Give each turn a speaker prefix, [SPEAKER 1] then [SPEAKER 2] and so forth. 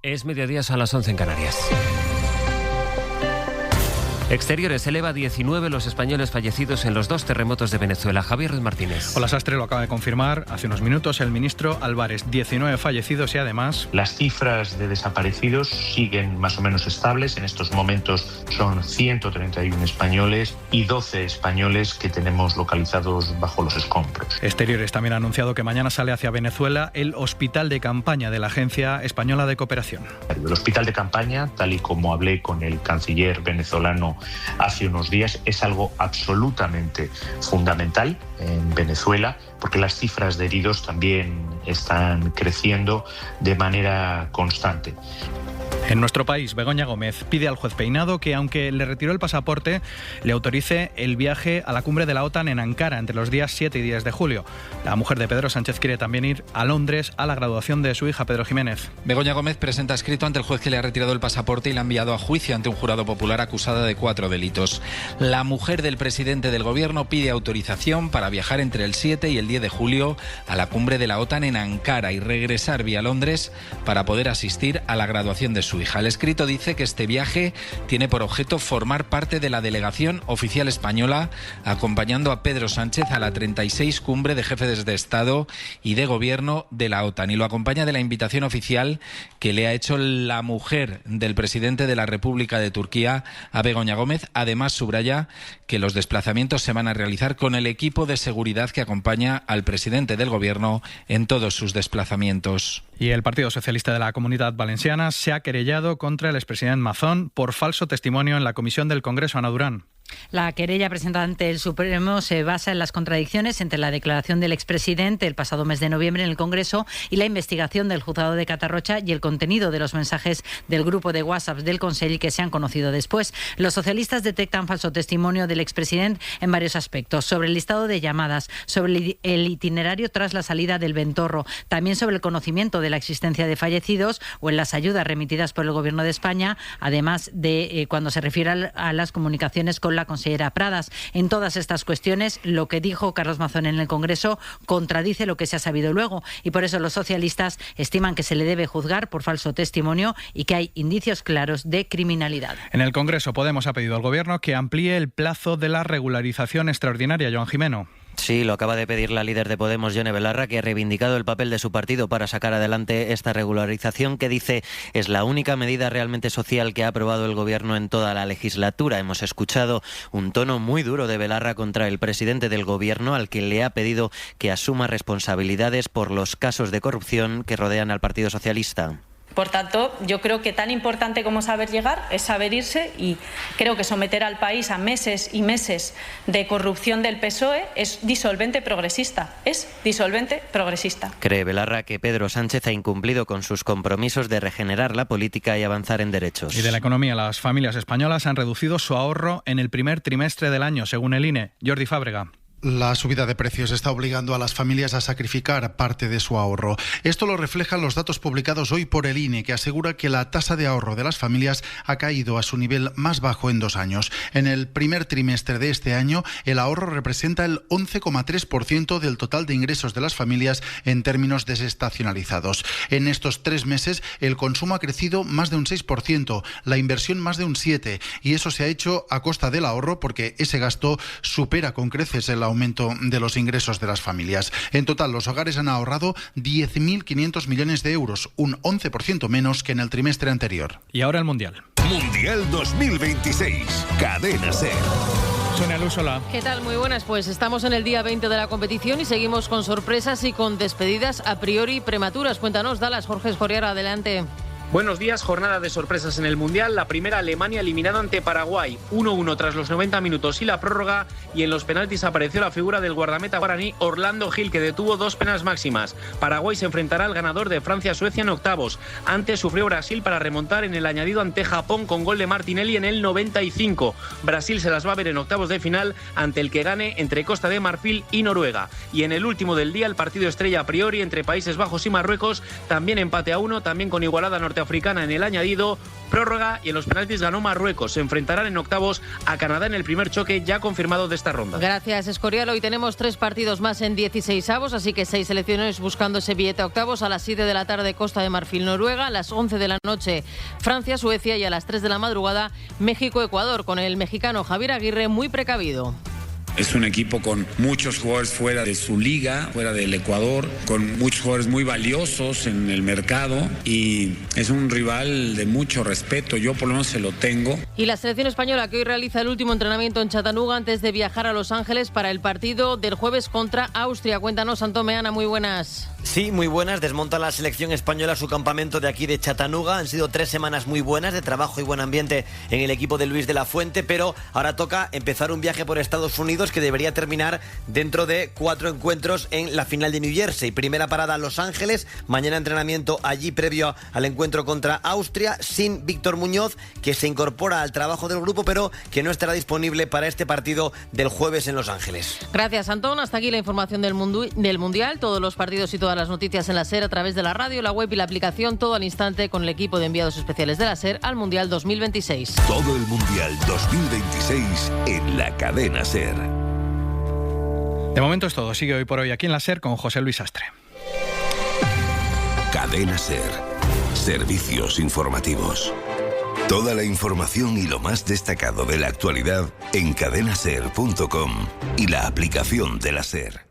[SPEAKER 1] Es mediodía, son las 11 en Canarias. Exteriores, eleva a 19 los españoles fallecidos en los 2 terremotos de Venezuela. Javier Martínez.
[SPEAKER 2] Hola, Sastre, lo acaba de confirmar hace unos minutos el ministro Álvarez. 19 fallecidos y además...
[SPEAKER 3] Las cifras de desaparecidos siguen más o menos estables. En estos momentos son 131 españoles y 12 españoles que tenemos localizados bajo los escombros.
[SPEAKER 2] Exteriores también ha anunciado que mañana sale hacia Venezuela el hospital de campaña de la Agencia Española de Cooperación.
[SPEAKER 3] El hospital de campaña, tal y como hablé con el canciller venezolano hace unos días, es algo absolutamente fundamental en Venezuela, porque las cifras de heridos también están creciendo de manera constante.
[SPEAKER 2] En nuestro país, Begoña Gómez pide al juez Peinado que, aunque le retiró el pasaporte, le autorice el viaje a la cumbre de la OTAN en Ankara entre los días 7 y 10 de julio. La mujer de Pedro Sánchez quiere también ir a Londres a la graduación de su hija, Pedro Jiménez.
[SPEAKER 4] Begoña Gómez presenta escrito ante el juez que le ha retirado el pasaporte y la ha enviado a juicio ante un jurado popular acusada de 4 delitos. La mujer del presidente del gobierno pide autorización para viajar entre el 7 y el 10 de julio a la cumbre de la OTAN en Ankara y regresar vía Londres para poder asistir a la graduación de su hija. El escrito dice que este viaje tiene por objeto formar parte de la delegación oficial española acompañando a Pedro Sánchez a la 36 cumbre de jefes de Estado y de Gobierno de la OTAN, y lo acompaña de la invitación oficial que le ha hecho la mujer del presidente de la República de Turquía a Begoña Gómez. Además, subraya que los desplazamientos se van a realizar con el equipo de seguridad que acompaña al presidente del Gobierno en todos sus desplazamientos.
[SPEAKER 2] Y el Partido Socialista de la Comunidad Valenciana se ha querellado contra el expresidente Mazón por falso testimonio en la comisión del Congreso. Ana Durán.
[SPEAKER 5] La querella presentada ante el Supremo se basa en las contradicciones entre la declaración del expresidente el pasado mes de noviembre en el Congreso y la investigación del juzgado de Catarrocha y el contenido de los mensajes del grupo de WhatsApp del Consell que se han conocido después. Los socialistas detectan falso testimonio del expresidente en varios aspectos: sobre el listado de llamadas, sobre el itinerario tras la salida del Ventorro, también sobre el conocimiento de la existencia de fallecidos o en las ayudas remitidas por el Gobierno de España, además de cuando se refiere a las comunicaciones con la consellera Pradas. En todas estas cuestiones, lo que dijo Carlos Mazón en el Congreso contradice lo que se ha sabido luego, y por eso los socialistas estiman que se le debe juzgar por falso testimonio y que hay indicios claros de criminalidad.
[SPEAKER 2] En el Congreso, Podemos ha pedido al Gobierno que amplíe el plazo de la regularización extraordinaria. Joan Jimeno.
[SPEAKER 6] Sí, lo acaba de pedir la líder de Podemos, Yone Belarra, que ha reivindicado el papel de su partido para sacar adelante esta regularización que dice es la única medida realmente social que ha aprobado el Gobierno en toda la legislatura. Hemos escuchado un tono muy duro de Belarra contra el presidente del Gobierno, al que le ha pedido que asuma responsabilidades por los casos de corrupción que rodean al Partido Socialista.
[SPEAKER 7] Por tanto, yo creo que tan importante como saber llegar es saber irse, y creo que someter al país a meses y meses de corrupción del PSOE es disolvente progresista.
[SPEAKER 6] Cree Belarra que Pedro Sánchez ha incumplido con sus compromisos de regenerar la política y avanzar en derechos.
[SPEAKER 2] Y de la economía, las familias españolas han reducido su ahorro en el primer trimestre del año, según el INE. Jordi Fábrega.
[SPEAKER 8] La subida de precios está obligando a las familias a sacrificar parte de su ahorro. Esto lo reflejan los datos publicados hoy por el INE, que asegura que la tasa de ahorro de las familias ha caído a su nivel más bajo en 2 años. En el primer trimestre de este año, el ahorro representa el 11,3% del total de ingresos de las familias en términos desestacionalizados. En estos 3 meses, el consumo ha crecido más de un 6%, la inversión más de un 7%, y eso se ha hecho a costa del ahorro, porque ese gasto supera con creces el aumento de los ingresos de las familias. En total, los hogares han ahorrado 10.500 millones de euros, un 11% menos que en el trimestre anterior.
[SPEAKER 2] Y ahora el Mundial.
[SPEAKER 9] Mundial 2026, Cadena SER.
[SPEAKER 2] Sonia Lúsola.
[SPEAKER 10] ¿Qué tal? Muy buenas. Pues estamos en el día 20 de la competición y seguimos con sorpresas y con despedidas a priori prematuras. Cuéntanos, Dallas, Jorge Escoriara, adelante.
[SPEAKER 11] Buenos días, jornada de sorpresas en el Mundial. La primera, Alemania eliminada ante Paraguay, 1-1 tras los 90 minutos y la prórroga, y en los penaltis apareció la figura del guardameta guaraní Orlando Gil, que detuvo 2 penas máximas. Paraguay se enfrentará al ganador de Francia-Suecia en octavos. Antes sufrió Brasil para remontar en el añadido ante Japón con gol de Martinelli en el 95. Brasil se las va a ver en octavos de final ante el que gane entre Costa de Marfil y Noruega. Y en el último del día, el partido estrella a priori entre Países Bajos y Marruecos, también empate a 1, también con igualada norte norteafricana en el añadido, prórroga y en los penaltis ganó Marruecos. Se enfrentarán en octavos a Canadá en el primer choque ya confirmado de esta ronda.
[SPEAKER 10] Gracias, Escorial. Hoy tenemos 3 partidos más en 16avos, así que 6 selecciones buscando ese billete a octavos. A las 7 de la tarde Costa de Marfil, Noruega, a las 11 de la noche Francia, Suecia y a las 3 de la madrugada México, Ecuador, con el mexicano Javier Aguirre muy precavido.
[SPEAKER 12] Es un equipo con muchos jugadores fuera de su liga, fuera del Ecuador, con muchos jugadores muy valiosos en el mercado y es un rival de mucho respeto, yo por lo menos se lo tengo.
[SPEAKER 10] Y la selección española que hoy realiza el último entrenamiento en Chattanooga antes de viajar a Los Ángeles para el partido del jueves contra Austria. Cuéntanos, Antón Meana, muy buenas.
[SPEAKER 13] Sí, muy buenas. Desmonta la selección española su campamento de aquí de Chattanooga. Han sido 3 semanas muy buenas de trabajo y buen ambiente en el equipo de Luis de la Fuente, pero ahora toca empezar un viaje por Estados Unidos que debería terminar dentro de 4 encuentros en la final de New Jersey. Primera parada a Los Ángeles, mañana entrenamiento allí previo al encuentro contra Austria, sin Víctor Muñoz, que se incorpora al trabajo del grupo, pero que no estará disponible para este partido del jueves en Los Ángeles.
[SPEAKER 10] Gracias, Antón. Hasta aquí la información del Mundial. Todos los partidos y todas las noticias en la SER a través de la radio, la web y la aplicación, todo al instante con el equipo de enviados especiales de la SER al Mundial 2026.
[SPEAKER 9] Todo el Mundial 2026 en la cadena SER.
[SPEAKER 2] De momento es todo. Sigue hoy por hoy aquí en la SER con José Luis Astre.
[SPEAKER 9] Cadena SER. Servicios informativos. Toda la información y lo más destacado de la actualidad en cadenaser.com y la aplicación de la SER.